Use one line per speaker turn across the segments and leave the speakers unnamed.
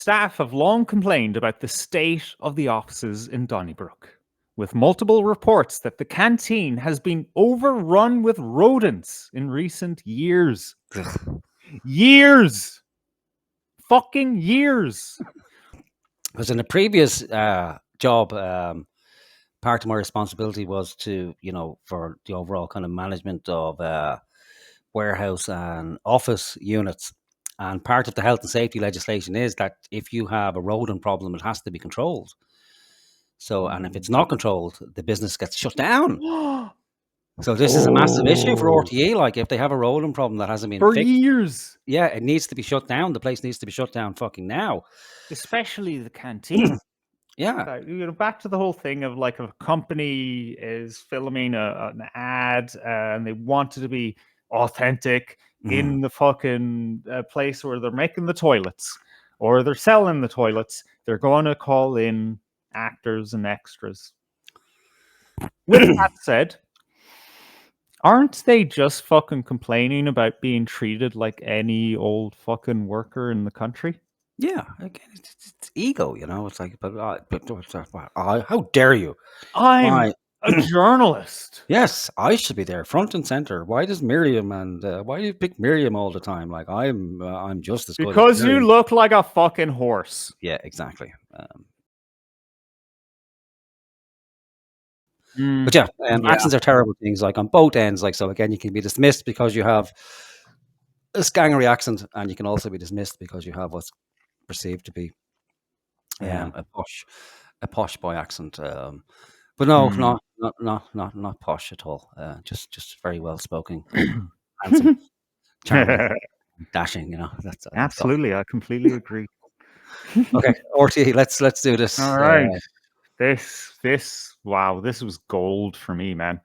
Staff have long complained about the state of the offices in Donnybrook, with multiple reports that the canteen has been overrun with rodents in recent years. Years! Fucking years!
Because in a previous job, part of my responsibility was to, for the overall kind of management of warehouse and office units. And part of the health and safety legislation is that if you have a rodent problem, it has to be controlled. So, and if it's not controlled, the business gets shut down. So this is a massive issue for RTE. Like if they have a rodent problem that hasn't been
For
fixed,
years!
yeah, it needs to be shut down. The place needs to be shut down fucking now.
Especially the canteen.
Yeah.
Back to the whole thing of like if a company is filming an ad and they want it to be authentic in the fucking place where they're making the toilets or they're selling the toilets, they're going to call in actors and extras. With that said, aren't they just fucking complaining about being treated like any old fucking worker in the country?
Yeah, again, it's ego, It's like, how dare you?
I'm
Why?
a journalist.
Yes, I should be there, front and center. Why does Miriam and why do you pick Miriam all the time? Like I'm just as good as
Because you
Miriam.
look like a fucking horse.
Yeah, exactly. But yeah, actions are terrible things. Like on both ends. Like so, again, you can be dismissed because you have a scangery accent, and you can also be dismissed because you have what's perceived to be a posh boy accent. But no, not posh at all. Just very well spoken, handsome, charming, dashing. That's
Absolutely, I completely agree.
Okay, RT, let's do this.
All right, wow, this was gold for me, man.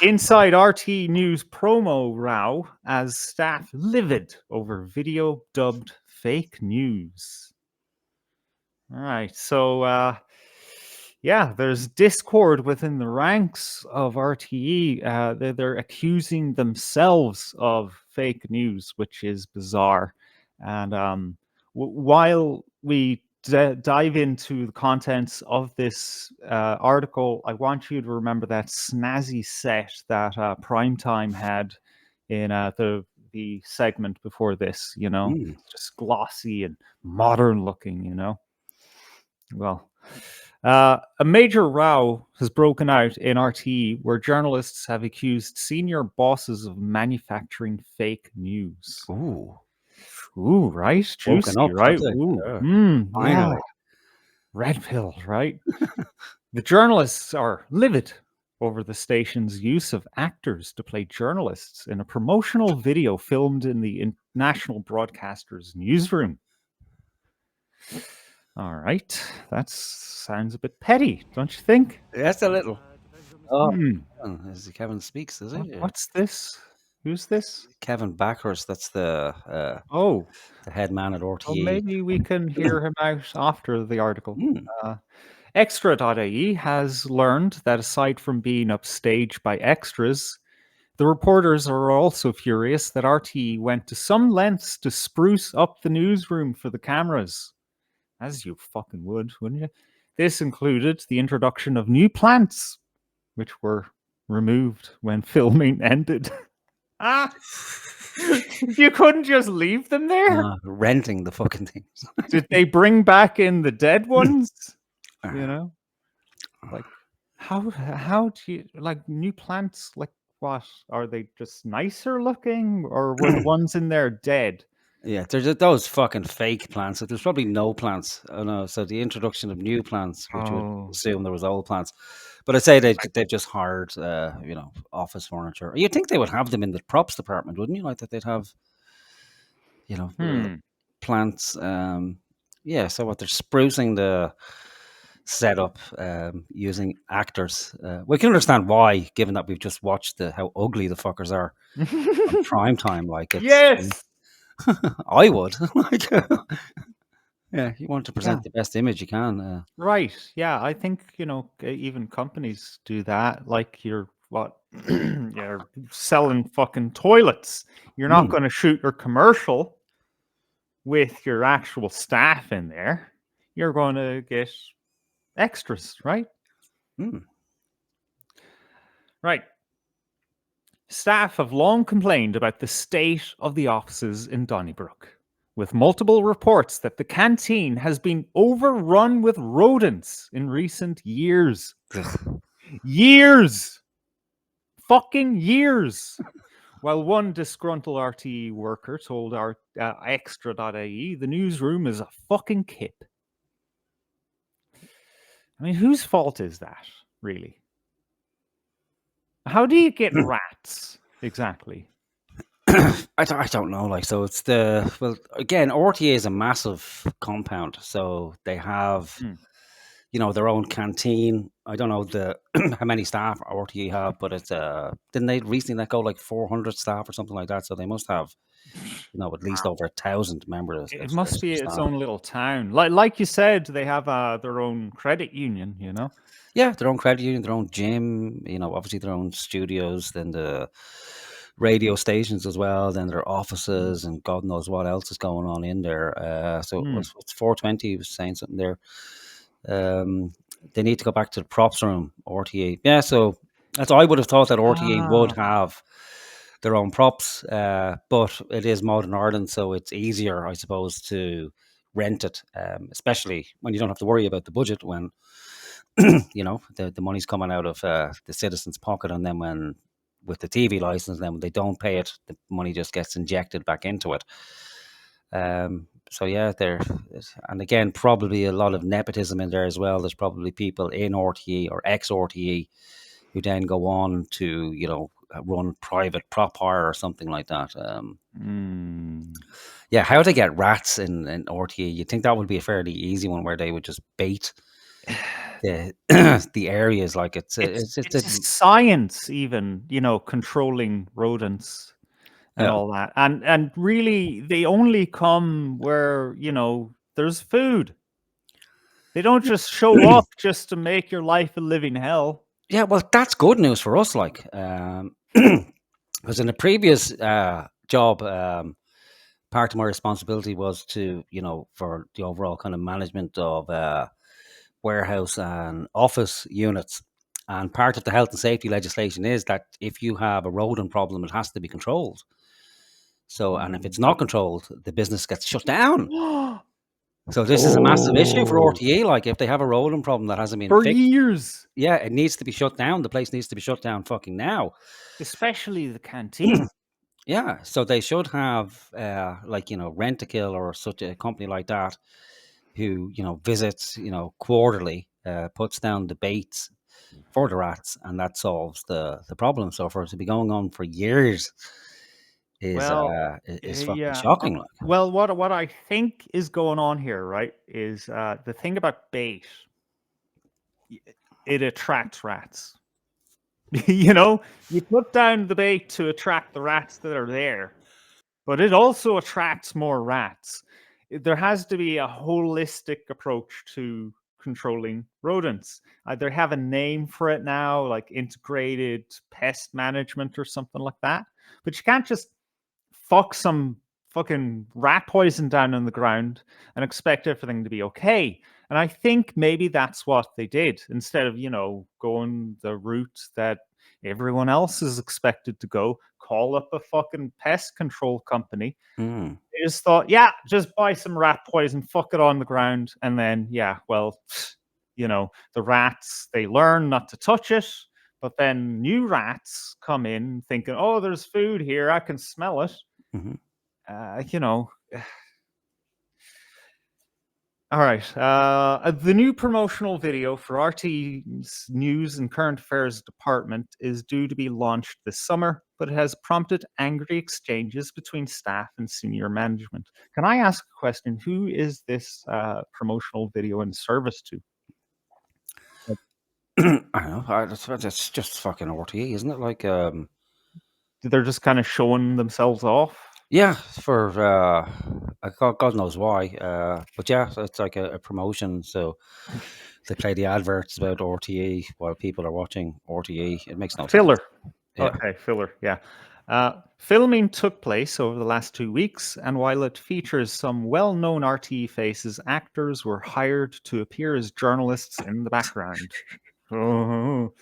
Inside RT News promo row as staff livid over video dubbed fake news. All right, so yeah, there's discord within the ranks of RTE. They're accusing themselves of fake news, which is bizarre. And while we dive into the contents of this article, I want you to remember that snazzy set that Primetime had in the segment before this. Just glossy and modern looking. Well, a major row has broken out in RTE where journalists have accused senior bosses of manufacturing fake news.
Ooh,
right? Juicy,
up,
right? Yeah.
Finally.
Red pill, right? The journalists are livid over the station's use of actors to play journalists in a promotional video filmed in the national broadcaster's newsroom. All right, that sounds a bit petty, don't you think?
That's a little. Oh, as Kevin speaks, is it?
What's this? Who's this?
Kevin Backhurst. That's the head man at RTE.
Well, maybe we can hear him out after the article. Extra.ie has learned that aside from being upstaged by extras, the reporters are also furious that RTE went to some lengths to spruce up the newsroom for the cameras. As you fucking would, wouldn't you? This included the introduction of new plants, which were removed when filming ended. You couldn't just leave them there?
Renting the fucking things.
Did they bring back in the dead ones? Like how do you like new plants? Like what? Are they just nicer looking, or were the ones in there dead?
Yeah, there's those fucking fake plants. So there's probably no plants. Oh no! So the introduction of new plants, which would assume there was old plants, but I'd say they've just hired, office furniture. You'd think they would have them in the props department, wouldn't you? Like that they'd have, plants. Yeah. So what they're sprucing the setup using actors. We can understand why, given that we've just watched how ugly the fuckers are on prime time. Like it's,
yes.
I would. Like, yeah, you want to present the best image you can.
Right. Yeah, I think, even companies do that. Like you're selling fucking toilets. You're not going to shoot your commercial with your actual staff in there, you're going to get extras, right?
Hmm.
Right. Staff have long complained about the state of the offices in Donnybrook, with multiple reports that the canteen has been overrun with rodents in recent years.
Ugh.
Years! Fucking years! While one disgruntled RTE worker told our extra.ie, the newsroom is a fucking kip. I mean, whose fault is that, really? How do you get rats exactly?
I don't know. Like, so it's the well again. RTA is a massive compound, so they have
Hmm.
their own canteen. I don't know the how many staff RTA have, but it's didn't they recently let go like 400 staff or something like that? So they must have at least
Wow.
over 1,000 members
It
of
must be its
staff.
own little town. Like you said, they have their own credit union, you know?
Yeah, their own credit union, their own gym, obviously their own studios, then the radio stations as well, then their offices, and God knows what else is going on in there. So
Hmm.
it's 420. He was saying something there. Um, they need to go back to the props room, RTA. Yeah, so that's I would have thought that RTA would
Ah,
have their own props, but it is Modern Ireland, so it's easier, I suppose, to rent it, especially when you don't have to worry about the budget when the money's coming out of the citizens' pocket, and then when with the TV license, then when they don't pay it, the money just gets injected back into it. So yeah, and again, probably a lot of nepotism in there as well. There's probably people in RTE or ex RTE who then go on to run private prop hire or something like that.
hmm.
Yeah, how they get rats in RTE? You think that would be a fairly easy one where they would just bait the the areas like it's
It's a science, even, controlling rodents and
yeah.
all that. And really, they only come where, there's food. They don't just show up just to make your life a living hell.
Yeah, well, that's good news for us, like, because in a previous job, part of my responsibility was to, for the overall kind of management of warehouse and office units. And part of the health and safety legislation is that if you have a rodent problem, it has to be controlled. So, and if it's not controlled, the business gets shut down. So this is a massive issue for
Oh,
RTA. Like, if they have a rodent problem that hasn't been
for
fixed,
years,
yeah, it needs to be shut down. The place needs to be shut down fucking now.
especially the canteen.
Yeah, so they should have like Rent a Kill or such a company like that who visits quarterly, puts down the baits for the rats, and that solves the problem. So for it to be going on for years is
Well,
is fucking
yeah.
shocking. Like,
Well, what I think is going on here, right, is the thing about bait. It attracts rats. You put down the bait to attract the rats that are there, but it also attracts more rats. There has to be a holistic approach to controlling rodents. They have a name for it now, like integrated pest management or something like that. But you can't just fuck some fucking rat poison down on the ground and expect everything to be okay. And I think maybe that's what they did instead of, going the route that everyone else is expected to go, call up a fucking pest control company.
mm,
They just thought, yeah, just buy some rat poison, fuck it on the ground. And then, yeah, well, the rats, they learn not to touch it. But then new rats come in thinking, oh, there's food here. I can smell it.
mhm.
Uh, you know, all right. The new promotional video for RT's News and Current Affairs Department is due to be launched this summer, but it has prompted angry exchanges between staff and senior management. Can I ask a question? Who is this promotional video in service to? Like,
I don't know. That's just fucking RTE, isn't it? Like,
they're just kind of showing themselves off.
yeah, for God knows why. But yeah, so it's like a promotion. So they play the adverts about RTE while people are watching RTE. It makes no sense.
Filler.
Yeah.
Okay, filler. Yeah. Filming took place over the last 2 weeks, and while it features some well known RTE faces, actors were hired to appear as journalists in the background. Oh,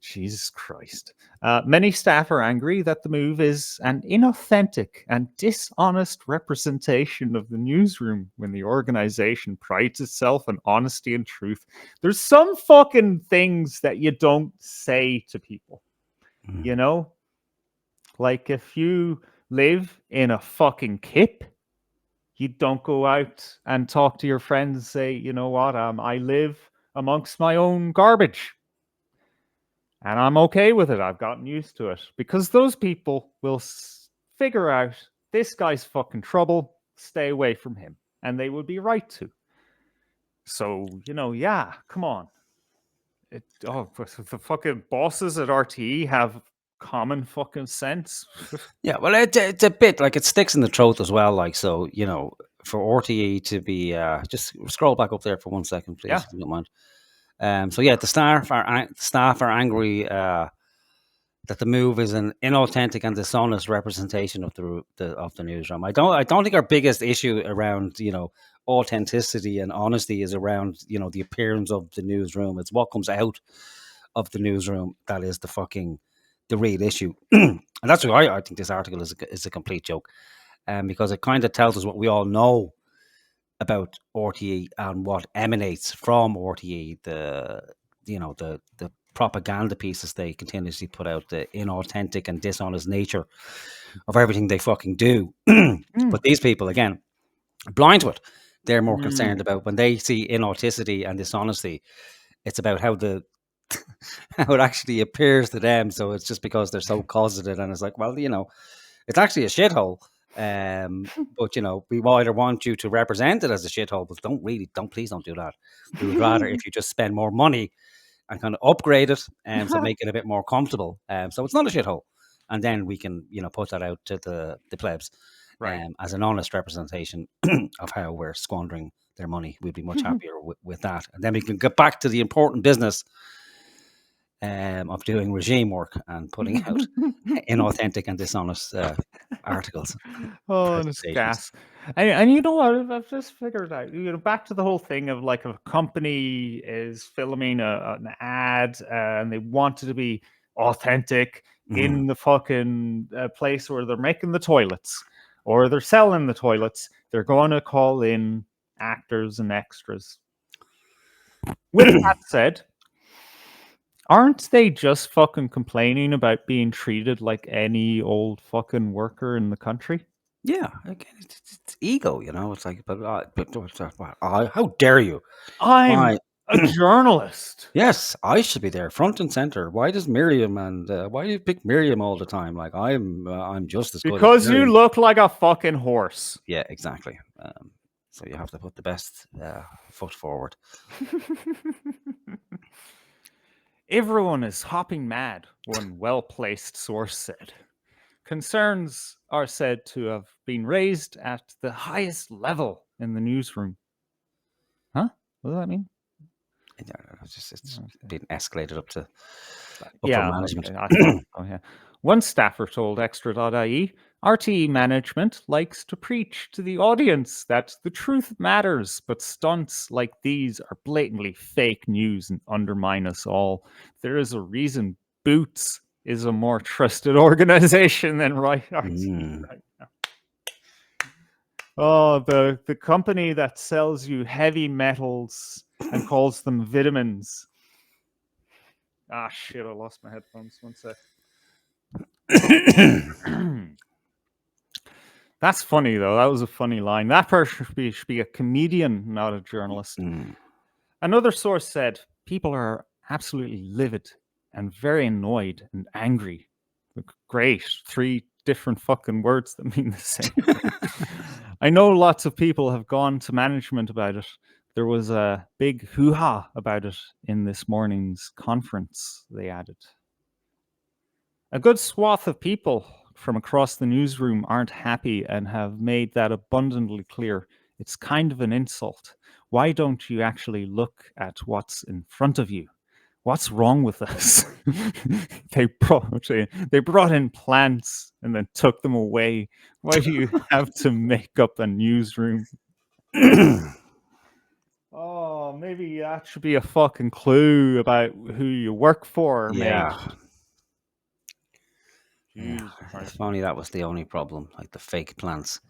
Jesus Christ. Many staff are angry that the move is an inauthentic and dishonest representation of the newsroom when the organization prides itself on honesty and truth. There's some fucking things that you don't say to people, you know? Like if you live in a fucking kip, you don't go out and talk to your friends and say, you know what, I live amongst my own garbage. And I'm okay with it. I've gotten used to it because those people will figure out this guy's fucking trouble, stay away from him. And they would be right to. So, yeah, come on. The fucking bosses at RTE have common fucking sense.
Yeah, well, it's a bit like it sticks in the throat as well. Like, so, for RTE to be, just scroll back up there for 1 second, please,
Yeah.
if you don't mind. So yeah, the staff are angry that the move is an inauthentic and dishonest representation of the newsroom. I don't think our biggest issue around authenticity and honesty is around the appearance of the newsroom. It's what comes out of the newsroom that is the real issue. And that's why I think this article is a complete joke, because it kind of tells us what we all know about RTE and what emanates from RTE. The propaganda pieces they continuously put out, the inauthentic and dishonest nature of everything they fucking do. But these people, again, blind to it. They're more concerned about when they see inauthenticity and dishonesty. It's about how how it actually appears to them. So it's just because they're so closeted, and it's like, well, it's actually a shithole. But we either want you to represent it as a shithole, but please don't do that. We would rather if you just spend more money and kind of upgrade it, so make it a bit more comfortable. So it's not a shithole, and then we can put that out to the plebs,
Right.
as an honest representation of how we're squandering their money. We'd be much happier with that, and then we can get back to the important business of doing regime work and putting out inauthentic and dishonest articles,
Oh, and it's
presentations.
gas. And you know what? I've just figured out. Back to the whole thing of like if a company is filming an ad and they want it to be authentic
Mhm.
in the fucking place where they're making the toilets or they're selling the toilets, they're going to call in actors and extras. With that said, aren't they just fucking complaining about being treated like any old fucking worker in the country?
Yeah, again, it's ego, It's like, how dare you?
I'm
Why?
a journalist.
Yes, I should be there, front and center. Why does Miriam and why do you pick Miriam all the time? Like I'm just as good as
Because you
Miriam.
look like a fucking horse.
Yeah, exactly. So you have to put the best foot forward.
Everyone is hopping mad, one well placed source said. Concerns are said to have been raised at the highest level in the newsroom. Huh? What does that mean?
It's
Okay.
been escalated up to upper
Yeah,
management.
okay. I thought, oh, yeah. One staffer told Extra.ie, RTE management likes to preach to the audience that the truth matters, but stunts like these are blatantly fake news and undermine us all. There is a reason Boots is a more trusted organization than RTE
Mm.
right now. Oh, the company that sells you heavy metals and calls them vitamins. Ah, shit, I lost my headphones. One sec. That's funny though. That was a funny line. That person should be a comedian, not a journalist.
Mm.
Another source said people are absolutely livid and very annoyed and angry. Great. Three different fucking words that mean the same thing. I know lots of people have gone to management about it. There was a big hoo-ha about it in this morning's conference, they added. A good swath of people from across the newsroom aren't happy and have made that abundantly clear. It's kind of an insult. Why don't you actually look at what's in front of you? What's wrong with us? They brought in plants and then took them away. Why do you have to make up a newsroom? Oh, maybe that should be a fucking clue about who you work for, mate.
Yeah. Yeah.
Jesus Christ.
If only that was the only problem, like the fake plants.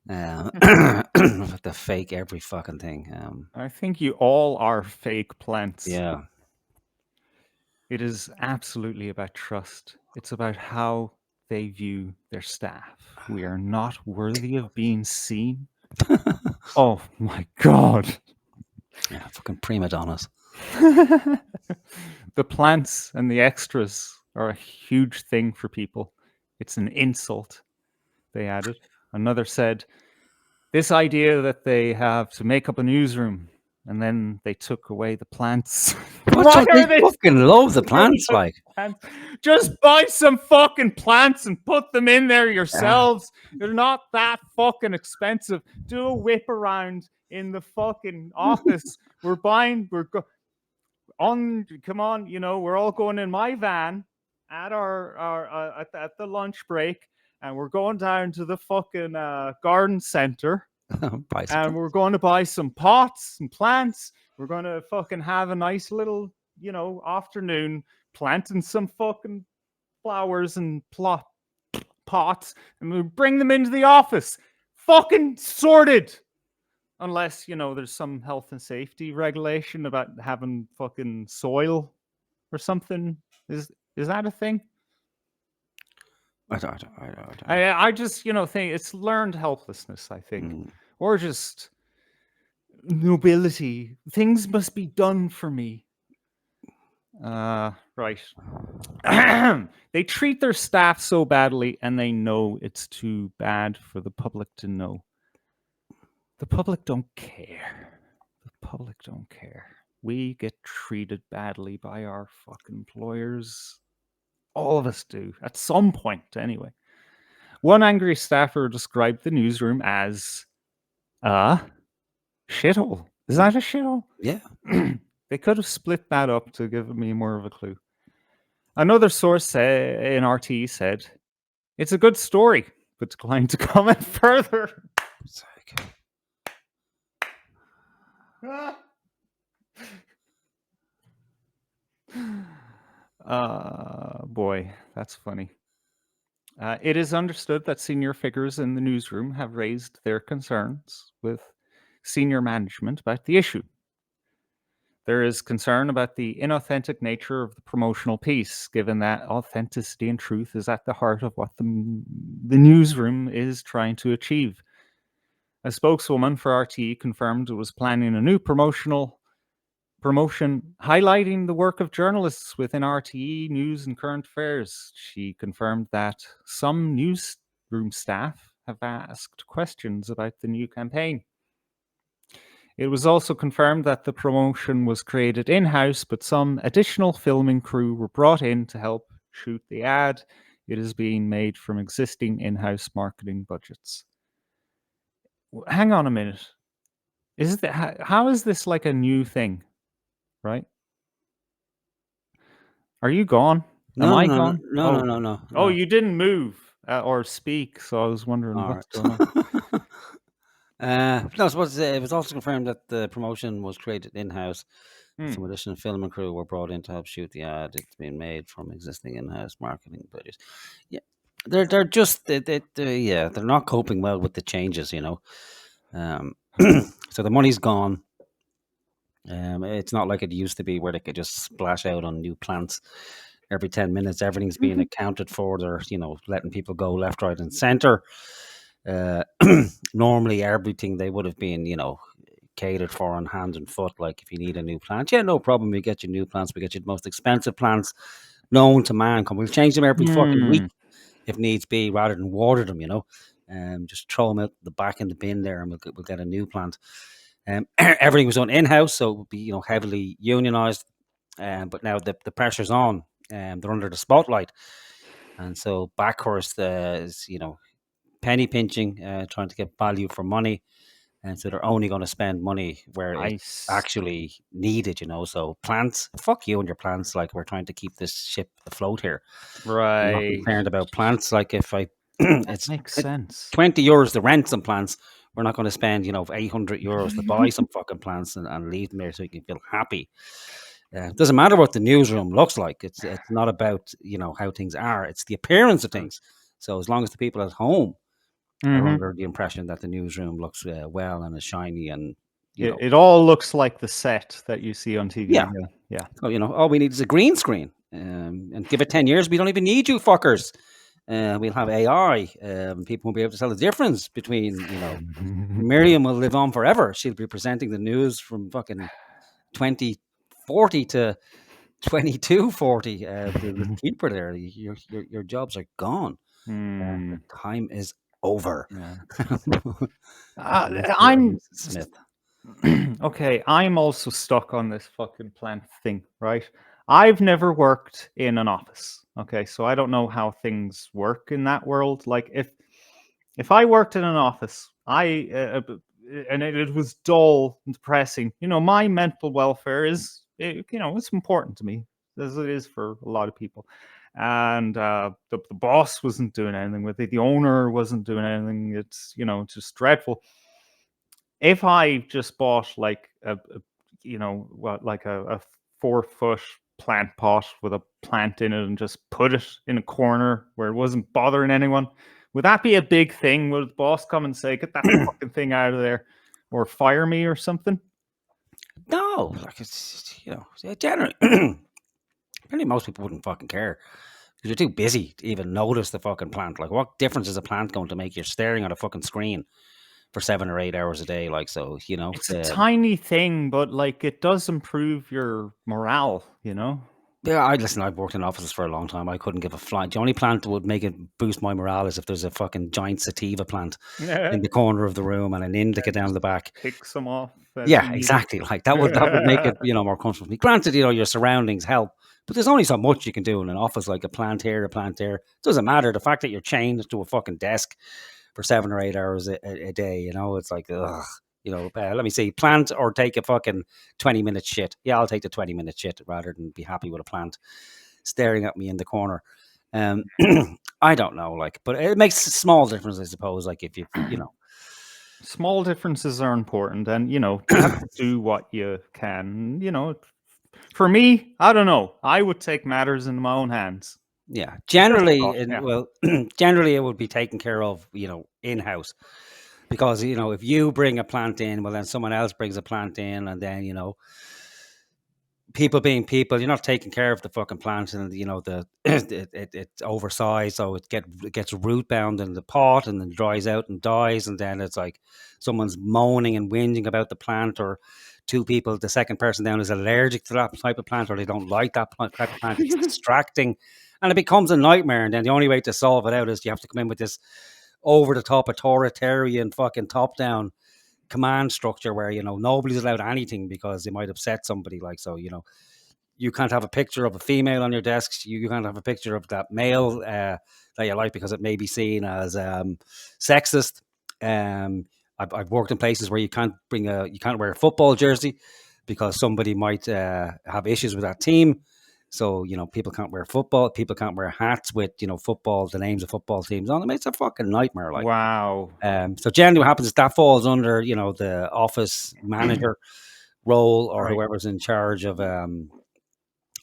The fake every fucking thing.
I think you all are fake plants.
Yeah.
It is absolutely about trust. It's about how they view their staff. We are not worthy of being seen. Oh my god.
Yeah, fucking prima donnas.
The plants and the extras are a huge thing for people. It's an insult, they added. Another said, this idea that they have to make up a newsroom and then they took away the plants.
What they fucking love the plants, like.
Plants? Just buy some fucking plants and put them in there yourselves. They're not that fucking expensive. Do a whip around in the fucking office. Come on, we're all going in my van at at the lunch break, and we're going down to the fucking garden center, and we're going to buy some pots and plants. We're going to fucking have a nice little, afternoon planting some fucking flowers and pots, and we'll bring them into the office. Fucking sorted. Unless, there's some health and safety regulation about having fucking soil or something. Is that a thing?
I don't.
I just, think it's learned helplessness, I think. Or just nobility. Things must be done for me. Right. They treat their staff so badly, and they know it's too bad for the public to know. The public don't care. The public don't care. We get treated badly by our fucking employers. All of us do, at some point, anyway. One angry staffer described the newsroom as a shithole. Is that a shithole?
Yeah.
They could have split that up to give me more of a clue. Another source in RT said, it's a good story, but declined to comment further. Boy, that's funny. It is understood that senior figures in the newsroom have raised their concerns with senior management about the issue. There is concern about the inauthentic nature of the promotional piece, given that authenticity and truth is at the heart of what the newsroom is trying to achieve. A spokeswoman for RT confirmed it was planning a new promotion highlighting the work of journalists within RTE News and Current Affairs. She confirmed that some newsroom staff have asked questions about the new campaign. It was also confirmed that the promotion was created in-house, but some additional filming crew were brought in to help shoot the ad. It is being made from existing in-house marketing budgets. Hang on a minute. How is this like a new thing? Right? Are you gone? Am I gone?
No.
Oh, you didn't move or speak, so I was wondering what's going on.
No, I suppose it was also confirmed that the promotion was created in-house. Some additional film and crew were brought in to help shoot the ad. It's been made from existing in-house marketing budgets. Yeah, they're just they're not coping well with the changes, So the money's gone. It's not like it used to be where they could just splash out on new plants every 10 minutes. Everything's being accounted for. They're letting people go left, right, and center. Normally everything they would have been catered for on hand and foot. Like if you need a new plant, no problem, we get you new plants, we get you the most expensive plants known to mankind. We'll change them every fucking week if needs be, rather than water them, just throw them out the back in the bin there and we'll get a new plant. Everything was done in-house, so it would be heavily unionized, but now the pressure's on, they're under the spotlight, and so Backhurst is penny pinching, trying to get value for money. and so they're only going to spend money where it's
Nice.
actually needed. So plants, fuck you and your plants. Like, we're trying to keep this ship afloat here. I'm not
Right.
concerned about plants. Like, if I
That
it's
makes sense.
20 euros to rent some plants, we're not going to spend 800 euros to buy some fucking plants and leave them there so you can feel happy. It doesn't matter what the newsroom looks like. It's not about how things are. It's the appearance of things. So as long as the people at home are
Hmm.
under the impression that the newsroom looks well and is shiny and
It all looks like the set that you see on TV.
yeah.
Yeah.
So, all we need is a green screen. And give it 10 years, we don't even need you fuckers. We'll have AI. People won't be able to tell the difference between, Miriam will live on forever. She'll be presenting the news from fucking 2040 to 2240. We'll keep her there. Your jobs are gone. The
Hmm.
time is over.
Yeah.
Mr. and
I'm
Mrs. Smith.
okay. I'm also stuck on this fucking plant thing, right? I've never worked in an office. Okay, so I don't know how things work in that world. Like if I worked in an office, and it was dull and depressing. My mental welfare it's important to me, as it is for a lot of people. And the boss wasn't doing anything with it. The owner wasn't doing anything. It's just dreadful. If I just bought like like a 4 foot plant pot with a plant in it and just put it in a corner where it wasn't bothering anyone, would that be a big thing? Would the boss come and say, "Get that fucking thing out of there," or fire me or something?
No, like generally, apparently most people wouldn't fucking care because you're too busy to even notice the fucking plant. Like, what difference is a plant going to make? You're staring at a fucking screen for 7 or 8 hours a day. Like, so
It's a tiny thing, but like it does improve your morale.
yeah. I've worked in offices for a long time. I couldn't give a fly. The only plant that would make it boost my morale is if there's a fucking giant sativa plant
Yeah,
in the corner of the room and an indica down
just
the back.
pick some off as
Yeah,
you need
exactly. Like, that would make it more comfortable. Granted, your surroundings help, but there's only so much you can do in an office. Like, a plant here, a plant there. It doesn't matter. The fact that you're chained to a fucking desk for 7 or 8 hours a day, it's like, ugh. Let me see, plant or take a fucking 20-minute shit. Yeah, I'll take the 20-minute shit rather than be happy with a plant staring at me in the corner. Um, I don't know, like, but it makes a small difference, I suppose. Like, if
Small differences are important, and you have to do what you can. For me, I don't know. I would take matters into my own hands.
yeah,
Just a
generally,
thought. Yeah.
generally, it would be taken care of, in house, because if you bring a plant in, well, then someone else brings a plant in, and then people being people, you're not taking care of the fucking plant, and the it's oversized, so it gets root bound in the pot, and then dries out and dies, and then it's like someone's moaning and whinging about the plant, or two people, the second person down is allergic to that type of plant, or they don't like that type of plant. It's distracting, and it becomes a nightmare. And then the only way to solve it out is you have to come in with this over the top authoritarian fucking top down command structure where nobody's allowed anything because they might upset somebody. Like, so you can't have a picture of a female on your desk. You can't have a picture of that male that you like because it may be seen as sexist. I've worked in places where you can't wear a football jersey because somebody might have issues with that team. So people can't wear football. People can't wear hats with football, the names of football teams on them. It's a fucking nightmare. Like,
Wow.
so generally what happens is that falls under the office manager role, or
Right.
whoever's in charge of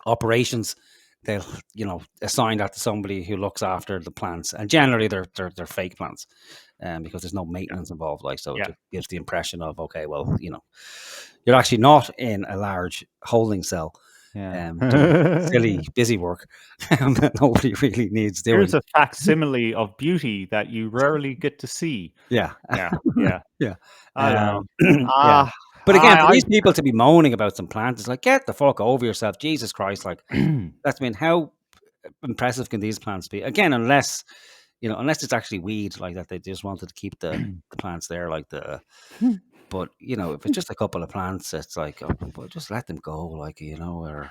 operations. They'll assign that to somebody who looks after the plants, and generally they're fake plants, because there's no maintenance involved. Like, so it
Yeah.
just gives the impression of, okay, well, you're actually not in a large holding cell
Yeah.
doing silly busy work that nobody really needs doing.
Here's a facsimile of beauty that you rarely get to see.
Yeah.
Yeah. Yeah.
Yeah.
I don't know.
Yeah.
Ah,
But again, for
I
these people to be moaning about some plants, it's like, get the fuck over yourself. Jesus Christ. Like, that's, I mean, how impressive can these plants be? Again, unless it's actually weed like that, they just wanted to keep the plants there, like but if it's just a couple of plants, it's like, oh, well, just let them go, like, or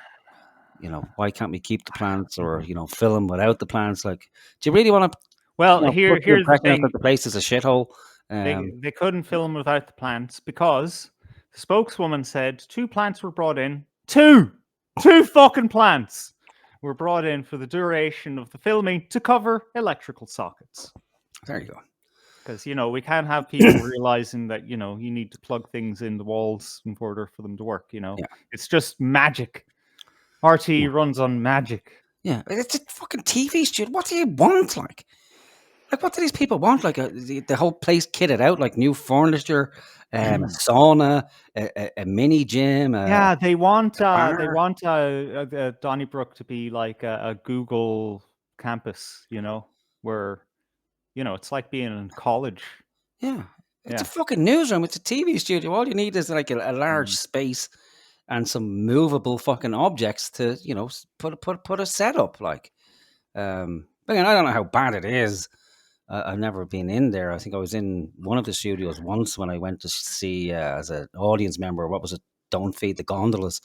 why can't we keep the plants, or fill them without the plants? Like, do you really want to
well,
put the
here's the
impression out
thing.
that the place is a shithole
They couldn't film without the plants because the spokeswoman said 2 plants were brought in. Two fucking plants were brought in for the duration of the filming to cover electrical sockets.
There you go.
Because, we can't have people realizing that, you need to plug things in the walls in order for them to work,
Yeah.
It's just magic. RT runs on magic.
Yeah, it's a fucking TV studio. What do you want, like? Like, what do these people want? Like, the whole place kitted out, like new furniture, a sauna, a mini gym,
Yeah, they want
bar.
Donnybrook to be like a Google campus, where it's like being in college.
Yeah, it's a
Yeah.
fucking newsroom. It's a TV studio. All you need is like a large space and some movable fucking objects to, put a setup. Like, again, I don't know how bad it is. I've never been in there. I think I was in one of the studios once when I went to see as an audience member. What was it? Don't Feed the Gondolas.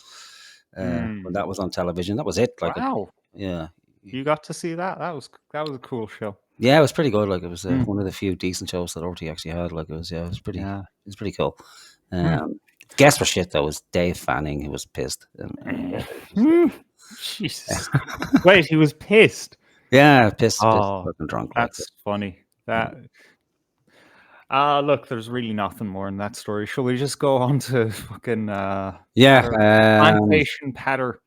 When that was on television, that was it. Like,
Wow.
yeah,
You got to see that? That was a cool show.
yeah, it was pretty good. Like, it was one of the few decent shows that RT actually had. Like, it was pretty cool. Guess for shit though was Dave Fanning, who was pissed.
Jesus. Wait, he was pissed.
Yeah, pissed,
Oh,
fucking drunk.
that's funny. That. Look, there's really nothing more in that story. Shall we just go on to fucking
Yeah,
Plantation Patter?